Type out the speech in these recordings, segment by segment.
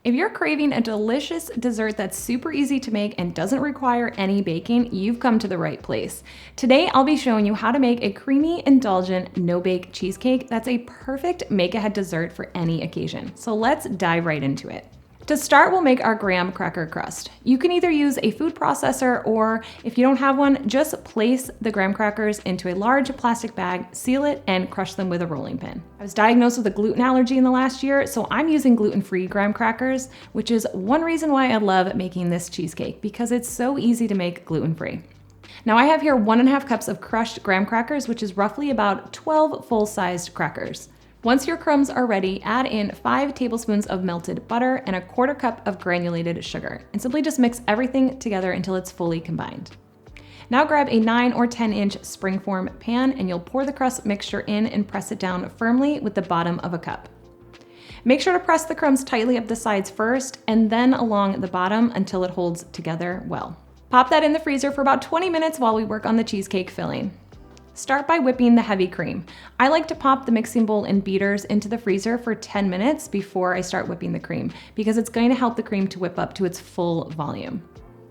If you're craving a delicious dessert that's super easy to make and doesn't require any baking, you've come to the right place. Today, I'll be showing you how to make a creamy, indulgent, no-bake cheesecake that's a perfect make-ahead dessert for any occasion. So let's dive right into it. To start, we'll make our graham cracker crust. You can either use a food processor or, if you don't have one, just place the graham crackers into a large plastic bag, seal it, and crush them with a rolling pin. I was diagnosed with a gluten allergy in the last year, so I'm using gluten-free graham crackers, which is one reason why I love making this cheesecake, because it's so easy to make gluten-free. Now I have here 1.5 cups of crushed graham crackers, which is roughly about 12 full-sized crackers. Once your crumbs are ready, add in 5 tablespoons of melted butter and 1/4 cup of granulated sugar, and simply just mix everything together until it's fully combined. Now grab a 9 or 10-inch springform pan and you'll pour the crust mixture in and press it down firmly with the bottom of a cup. Make sure to press the crumbs tightly up the sides first and then along the bottom until it holds together well. Pop that in the freezer for about 20 minutes while we work on the cheesecake filling. Start by whipping the heavy cream. I like to pop the mixing bowl and beaters into the freezer for 10 minutes before I start whipping the cream, because it's going to help the cream to whip up to its full volume.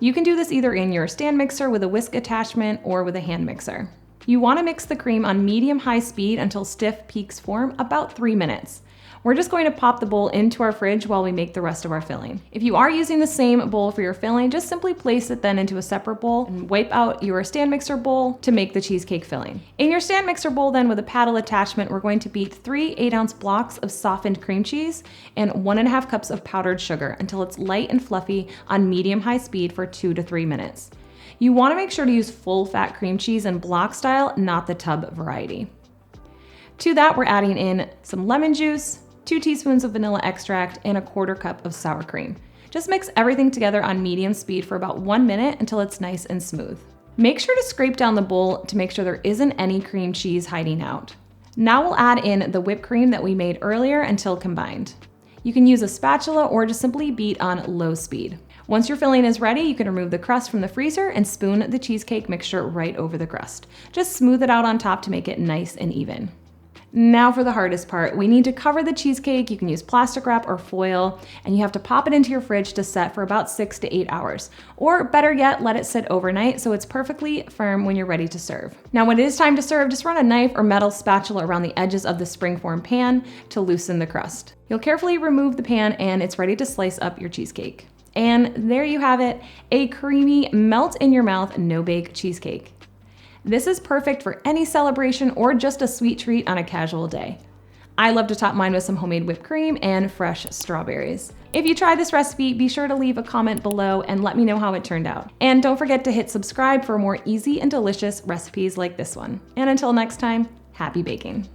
You can do this either in your stand mixer with a whisk attachment or with a hand mixer. You want to mix the cream on medium-high speed until stiff peaks form, about 3 minutes. We're just going to pop the bowl into our fridge while we make the rest of our filling. If you are using the same bowl for your filling, just simply place it then into a separate bowl and wipe out your stand mixer bowl to make the cheesecake filling. In your stand mixer bowl then, with a paddle attachment, we're going to beat 3 8-ounce blocks of softened cream cheese and 1.5 cups of powdered sugar until it's light and fluffy on medium-high speed for 2 to 3 minutes. You want to make sure to use full-fat cream cheese in block style, not the tub variety. To that, we're adding in some lemon juice, 2 teaspoons of vanilla extract, and 1/4 cup of sour cream. Just mix everything together on medium speed for about 1 minute until it's nice and smooth. Make sure to scrape down the bowl to make sure there isn't any cream cheese hiding out. Now we'll add in the whipped cream that we made earlier until combined. You can use a spatula or just simply beat on low speed. Once your filling is ready, you can remove the crust from the freezer and spoon the cheesecake mixture right over the crust. Just smooth it out on top to make it nice and even. Now for the hardest part. We need to cover the cheesecake. You can use plastic wrap or foil, and you have to pop it into your fridge to set for about 6 to 8 hours. Or better yet, let it sit overnight so it's perfectly firm when you're ready to serve. Now when it is time to serve, just run a knife or metal spatula around the edges of the springform pan to loosen the crust. You'll carefully remove the pan and it's ready to slice up your cheesecake. And there you have it, a creamy, melt in your mouth, no-bake cheesecake. This is perfect for any celebration or just a sweet treat on a casual day. I love to top mine with some homemade whipped cream and fresh strawberries. If you try this recipe, be sure to leave a comment below and let me know how it turned out. And don't forget to hit subscribe for more easy and delicious recipes like this one. And until next time, happy baking.